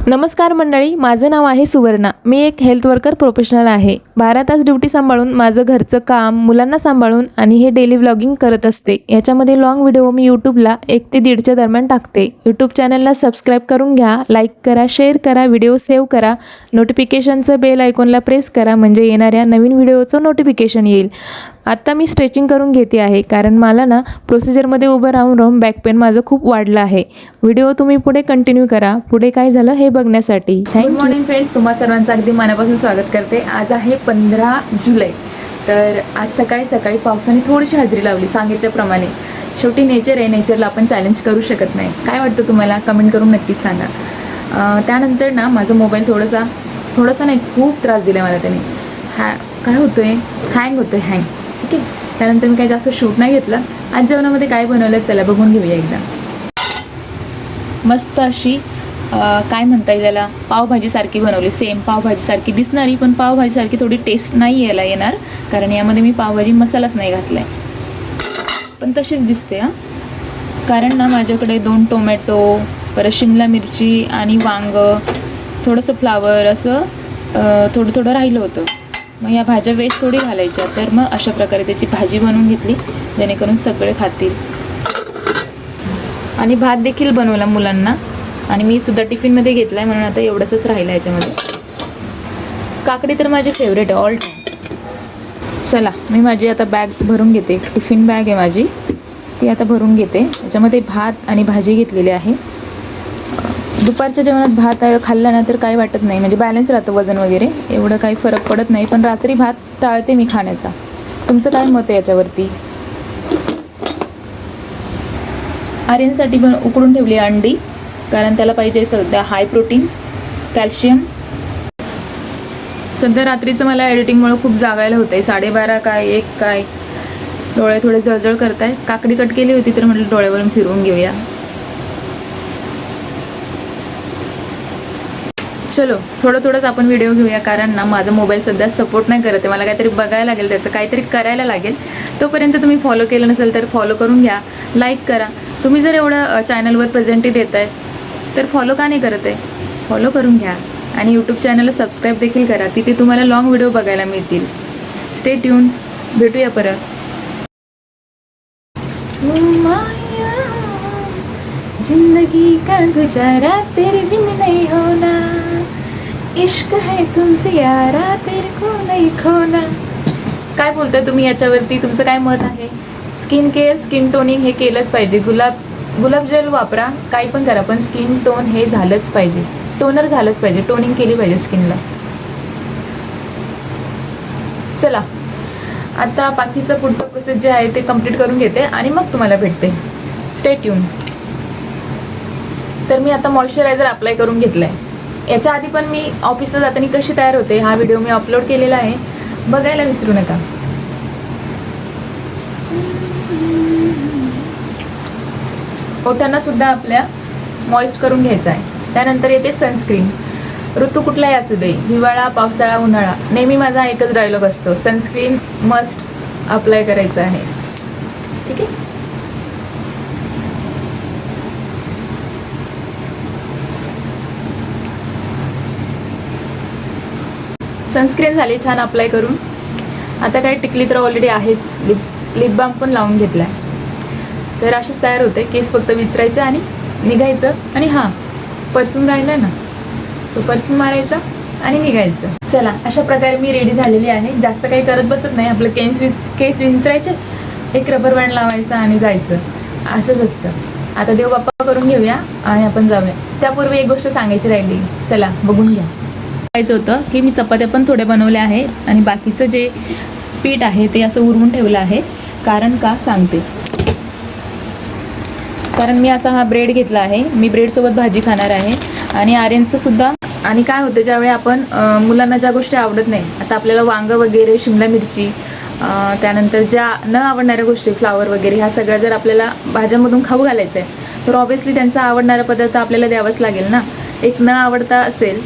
नमस्कार मंडळी, माझं नाव आहे सुवर्णा. मी एक हेल्थ वर्कर प्रोफेशनल आहे. 12 तास ड्युटी सांभाळून माझं घरचं काम, मुलांना सांभाळून आणि हे डेली व्लॉगिंग करत असते. याच्यामध्ये लॉंग व्हिडिओ मी यूट्यूबला 1 ते 1.5च्या दरम्यान टाकते. यूट्यूब चॅनलला सबस्क्राईब करून घ्या, लाईक करा, शेअर करा, व्हिडिओ सेव्ह करा, नोटिफिकेशनचं बेल आयकॉनला प्रेस करा म्हणजे येणाऱ्या नवीन व्हिडिओचं नोटिफिकेशन येईल. आत्ता मी स्ट्रेचिंग करून घेते आहे कारण मला ना प्रोसिजरमध्ये उभं राहून बॅक पेन माझं खूप वाढलं आहे. व्हिडिओ तुम्ही पुढे कंटिन्यू करा, पुढे काय झालं हे बघण्यासाठी. गुड मॉर्निंग फ्रेंड्स, तुम्हा सर्वांचं अगदी मनापासून स्वागत करते. आज आहे 15 जुलै. तर आज सकाळी सकाळी पावसाने थोडीशी हजेरी लावली सांगितल्याप्रमाणे. शेवटी नेचर आहे, नेचरला आपण चॅलेंज करू शकत नाही. काय वाटतं तुम्हाला कमेंट करून नक्कीच सांगा. त्यानंतर ना माझा मोबाईल थोडासा नाही खूप त्रास दिला मला त्याने. काय होतो आहे, हँग होतो आहे, हँग. ठीक आहे. त्यानंतर मी काही जास्त शूट नाही घेतलं. आज जेवणामध्ये काय बनवलं चला बघून घेऊया एकदा. मस्त अशी काय म्हणता येईल त्याला, पावभाजीसारखी बनवली. सेम पावभाजीसारखी दिसणारी, पण पावभाजीसारखी थोडी टेस्ट नाही येणार कारण यामध्ये मी पावभाजी मसालाच नाही घातला आहे, पण तशीच दिसते. कारण ना माझ्याकडे 2 टोमॅटो, परत शिमला मिरची आणि वांग, थोडंसं फ्लावर असं थोडं राहिलं होतं. मग या भाज्या वेस्ट थोडी घालायच्या, तर मग अशा प्रकारे त्याची भाजी बनवून घेतली जेणेकरून सगळे खातील. आणि भात देखील बनवला मुलांना आणि मी सुद्धा टिफिनमध्ये घेतला आहे म्हणून आता एवढंच राहिलं आहे याच्यामध्ये. काकडी तर माझी फेवरेट आहे ऑल टाईम. चला मी माझी आता बॅग भरून घेते. टिफिन बॅग आहे माझी, ती आता भरून घेते. याच्यामध्ये भात आणि भाजी घेतलेली आहे. दुपारच्या जेवणात भात खाल्ला ना तर काही वाटत नाही, म्हणजे बॅलन्स राहतं वजन वगैरे, एवढं काही फरक पडत नाही. पण रात्री भात टाळते मी खाण्याचा. तुमचं काय मत आहे याच्यावरती? आर्यनसाठी पण उकडून ठेवली अंडी कारण त्याला पाहिजे सध्या हाय प्रोटीन, कॅल्शियम. सध्या रात्रीचं मला एडिटिंगमुळे खूप जागायला होतं आहे. 12:30 काय 1 काय, डोळे थोडे जळजळ करत आहे. काकडी कट केली होती तर म्हटलं डोळ्यावरून फिरवून घेऊया. चलो थोडंच आपण व्हिडिओ घेऊया कारण ना माझा मोबाईल सध्या सपोर्ट नाही करत आहे. मला काहीतरी बघायला लागेल, त्याचं काहीतरी करायला लागेल. तोपर्यंत तुम्ही फॉलो केलं नसेल तर फॉलो करून घ्या, लाईक करा. तुम्ही जर एवढं चॅनलवर प्रेझेंटी देत आहे तर फॉलो का नाही करत आहे? फॉलो करून घ्या आणि यूट्यूब चॅनलला सबस्क्राईब देखील करा. तिथे तुम्हाला लॉंग व्हिडिओ बघायला मिळतील. स्टे ट्यून, भेटूया परत. जिंदगी का गुजारा तेरे बिन नहीं होना, इश्क है तुमसे यारा तेरे को नहीं खोना. काय बोलताय तुम्ही याच्यावरती? तुमचं काय मत आहे? स्किन केअर, स्किन टोनिंग हे केलंच पाहिजे. गुलाब जेल वापरा, काही पण करा, पण स्किन टोन हे झालंच पाहिजे. टोनर झालंच पाहिजे, टोनिंग केली पाहिजे स्किनला. चला आता बाकीचं पुढचं प्रोसेस जे आहे ते कंप्लीट करून घेते आणि मग तुम्हाला भेटते. Stay tune. तर मी आता मॉइश्चरायझर अप्लाय करून घेतलं आहे. याच्या आधी पण मी ऑफिसला जाताना कशी तयार होते हा व्हिडिओ मी अपलोड केलेला आहे, बघायला विसरू नका. ओठांना सुद्धा आपल्या मॉइस्ट करून घ्यायचं आहे. त्यानंतर येते सनस्क्रीन. ऋतू कुठलाही असू दे, हिवाळा, पावसाळा, उन्हाळा, नेहमी माझा एकच डायलॉग असतो, सनस्क्रीन मस्ट अप्लाय करायचं आहे. ठीक आहे. सनस्क्रीन झाली छान अप्लाय करून. आता काय टिकली तर ऑलरेडी आहेच, लिप बाम पण लावून घेतला आहे. तर अशीच तयार होते. केस फक्त विचरायचं आणि निघायचं. आणि हां, परफ्यूम राहिला ना, तो परफ्यूम मारायचा आणि निघायचं. चला अशा प्रकारे मी रेडी झालेली आहे. जास्त काही करत बसत नाही. आपलं केस विंचरायचे, एक रबर बँड लावायचा आणि जायचं, असंच असतं. आता देवबाप्पा करून घेऊया आणि आपण जाऊया. त्यापूर्वी एक गोष्ट सांगायची राहिली, चला बघून घ्या. करायचं होतं की मी चपात्या पण थोड्या बनवल्या आहेत आणि बाकीचं जे पीठ आहे ते असं उरवून ठेवलं आहे. कारण का सांगते. कारण मी असा हा ब्रेड घेतला आहे. मी ब्रेडसोबत भाजी खाणार आहे आणि आर्यनचं सुद्धा. आणि काय होतं, ज्यावेळी आपण मुलांना ज्या गोष्टी आवडत नाही, आता आपल्याला वांग वगैरे, शिमला मिरची, त्यानंतर ज्या न आवडणाऱ्या गोष्टी, फ्लावर वगैरे, ह्या सगळ्या जर आपल्याला भाज्यांमधून खाऊ घालायचं आहे तर ऑब्व्हियसली त्यांचा आवडणारा पदार्थ आपल्याला द्यावाच लागेल ना. एक न आवडता असेल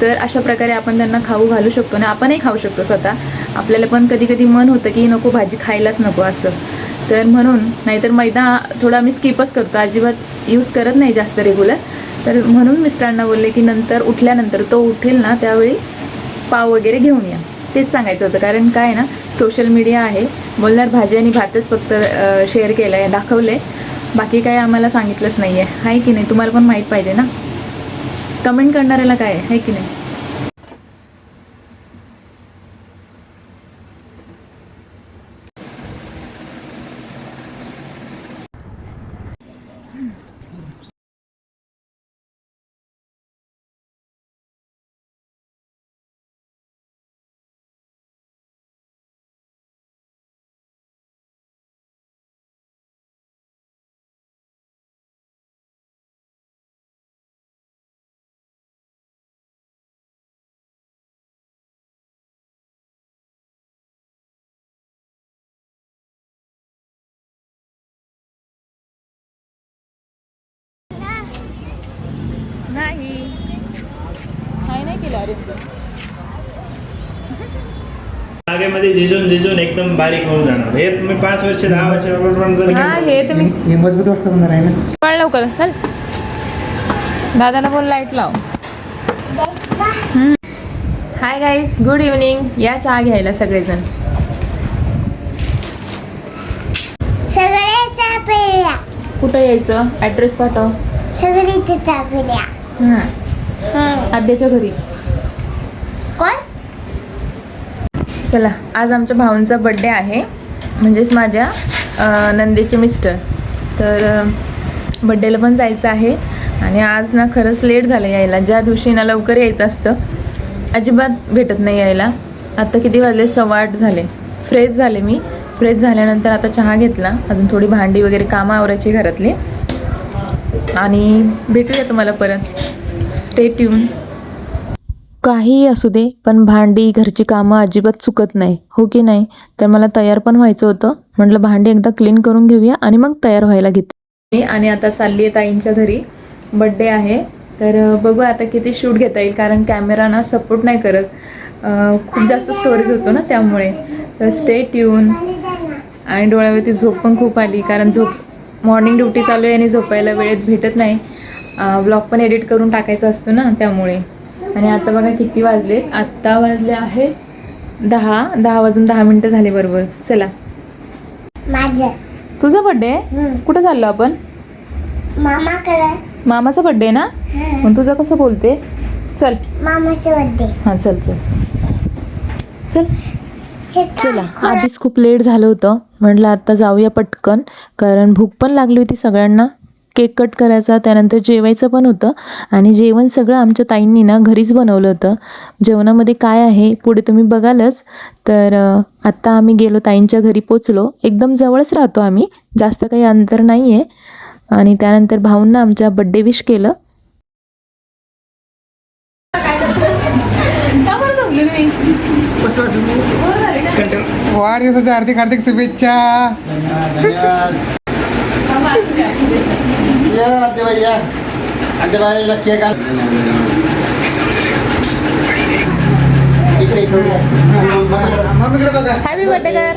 तर अशा प्रकारे आपण त्यांना खाऊ घालू शकतो ना. आपणही खाऊ शकतो स्वतः. आपल्याला पण कधी कधी मन होतं की नको भाजी खायलाच नको असं. तर म्हणून, नाहीतर मैदा थोडा मी स्किपच करतो, अजिबात यूज करत नाही जास्त रेग्युलर. तर म्हणून मिस्टरांना बोलले की नंतर उठल्यानंतर तो उठेल ना त्यावेळी पाव वगैरे घेऊन या. तेच सांगायचं होतं. कारण काय ना, सोशल मीडिया आहे, बोलणार भाजी आणि भातच फक्त शेअर केलं आहे, दाखवलं आहे, बाकी काय आम्हाला सांगितलंच नाही आहे की नाही. तुम्हाला पण माहीत पाहिजे ना, कमेंट करणाऱ्याला काय आहे की नाही. नाही नाही केलं अरे. जागेमध्ये झिजून एकदम बारीक होऊन जाणार. हे तुम्ही 5 वर्ष 10 वर्ष हे तुम्ही हे मजबूत वाटतं म्हणणार आहे ना. पळ लवकर, चल दादाला बोल लाईट लाव. Hi guys, good evening. या चहा घ्यायला सगळेजण. सगळे चहा पिल्या. कुठं यायचं, ॲड्रेस पाठव. सगळे इथे चहा पिल्या. आद्याच्या घरी. कोण? चला, आज आमच्या भावांचा बड्डे आहे, म्हणजेच माझ्या नंदेचे मिस्टर. तर बड्डेला पण जायचं आहे. आणि आज ना खरंच लेट झालं यायला. ज्या दिवशी ना लवकर यायचं असतं अजिबात भेटत नाही यायला. आता किती वाजले, 7:15 झाले. फ्रेश झाले मी. फ्रेश झाल्यानंतर आता चहा घेतला. अजून थोडी भांडी वगैरे कामं आवरायची घरातली. आणि भेटूया तुम्हाला परत. Stay tune. काहीही असू दे, पण भांडी घरची कामं अजिबात चुकत नाही, हो की नाही. तर मला तयार पण व्हायचं होतं. म्हटलं भांडी एकदा क्लीन करून घेऊया आणि मग तयार व्हायला घेते. आणि आता चालली आहे ताईंच्या घरी. बड्डे आहे, तर बघू आता किती शूट घेता येईल. कारण कॅमेरा ना सपोर्ट नाही करत, खूप जास्त स्टोरेज होतो ना त्यामुळे. तर स्टे ट्यून. आणि डोळ्यावरती झोप पण खूप आली, कारण मॉर्निंग ड्युटी चालू आहे आणि झोपायला वेळेत भेटत नाही. ब्लॉग पण एडिट करून टाकायचा असतो ना त्यामुळे. आणि आता बघा किती वाजले. आत्ता वाजले आहे 10 वाजून 10 मिनटं झाले बरोबर. चला. माझं. तुझा बड्डे आहे? कुठं चाललो आपण? मामाकडे. मामाचा बड्डे ना, मग तुझं कसं बोलते. चल मामाचं बर्थडे. हां चल चल चल. हे चला, आधीच खूप लेट झालं होतं. म्हटलं आता जाऊया पटकन, कारण भूक पण लागली होती सगळ्यांना. केक कट करायचा, त्यानंतर जेवायचं पण होतं. आणि जेवण सगळं आमच्या ताईंनी ना घरीच बनवलं होतं. जेवणामध्ये काय आहे पुढे तुम्ही बघालच. तर आत्ता आम्ही गेलो, ताईंच्या घरी पोचलो. एकदम जवळच राहतो आम्ही, जास्त काही अंतर नाही आहे. आणि त्यानंतर भाऊंना आमच्या बड्डे विश केलं. वाढदिवसाच्या हार्दिक हार्दिक शुभेच्छा. हॅपी बर्थडे कर.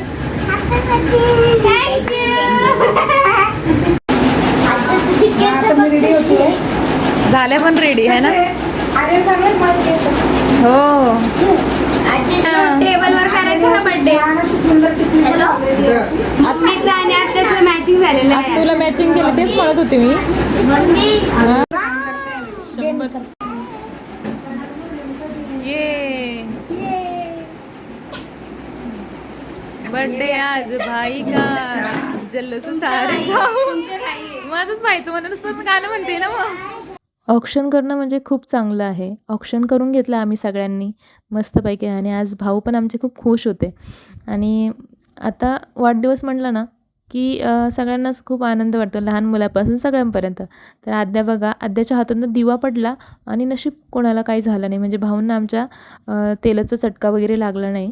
झाले पण रेडी आहे ना. हो, टेबलवर करायचं हा बर्थडे. अस्मितचं आणि आत्याचं मॅचिंग झालेलं आज आहे. तुला मॅचिंग केली तेच म्हणत होते मी. ये बर्थडे आज भाई का जल्लोष सारे गाव. माझंच पाहायचं म्हणूनच पण गाणं म्हणते ना मग. ऑक्शन करणं म्हणजे खूप चांगलं आहे. ऑक्शन करून घेतलं आम्ही सगळ्यांनी मस्तपैकी. आणि आज भाऊ पण आमचे खूप खुश होते. आणि आता वाढदिवस म्हटलं ना की सगळ्यांनाच खूप आनंद वाटतो, लहान मुलापासून सगळ्यांपर्यंत. तर आद्या बघा, आद्याच्या हातून दिवा पडला आणि नशीब कोणाला काही झालं नाही. म्हणजे भाऊंना आमच्या तेलाचा चटका वगैरे लागला नाही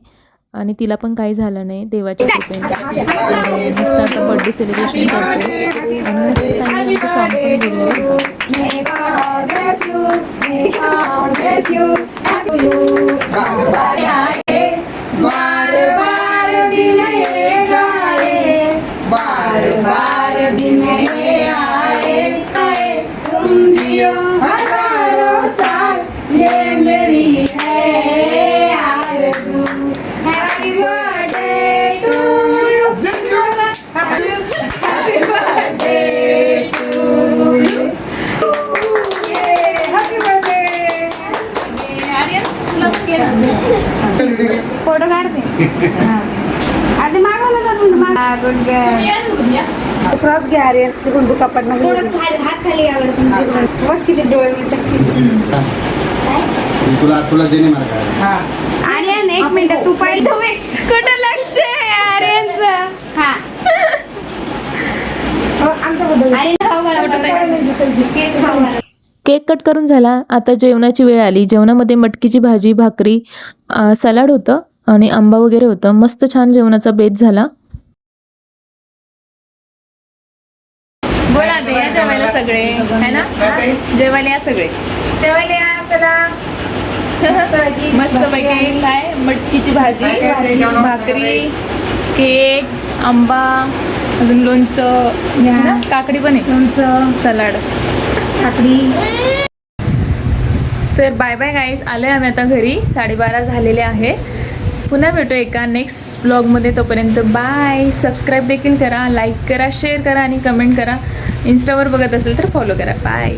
आणि तिला पण काही झालं नाही देवाच्या कृपेने. मस्त आता बर्थडे सेलिब्रेशन करतो. आणि मस्त चांगलं आमचं सॉन्ग पण गेलेलं होतं. बार बार दिन आए तुम जियो फोटो काढते आधी मागव ना दोन मिनिट क्रॉस घ्या रे तिकडून दुखापट हात खाली यावर तुमचे बघ किती डोळे मिळतात तुला देणे मला आर्यन एक मिनिट तू पाहिजे तुम्ही कुठं लक्ष आहे आर्यनचं हा आर्यन खाऊ घाला केक खाऊ घाला केक कट करून झाला. आता जेवणाची वेळ आली. जेवणामध्ये मटकीची भाजी, भाकरी, सलाड होतं आणि आंबा वगैरे होतं. मस्त छान जेवणाचा बेत झाला. बोला ते या जेवायला सगळे है ना, जेवायला या सगळे मस्त पैकी काय मटकीची भाजी, भाकरी, केक, आंबा, अजून लोणचं, काकडी पण आहे, लोणचं, सलाड, काकडी. तर बाय बाय गाईज, आलोय आम्ही आता घरी. 12:30 झालेले आहे. पुन्हा भेटू एका नेक्स्ट ब्लॉगमध्ये. तोपर्यंत बाय. सबस्क्राईब देखील करा, लाईक करा, शेअर करा आणि कमेंट करा. इंस्टावर बघत असेल तर फॉलो करा. बाय.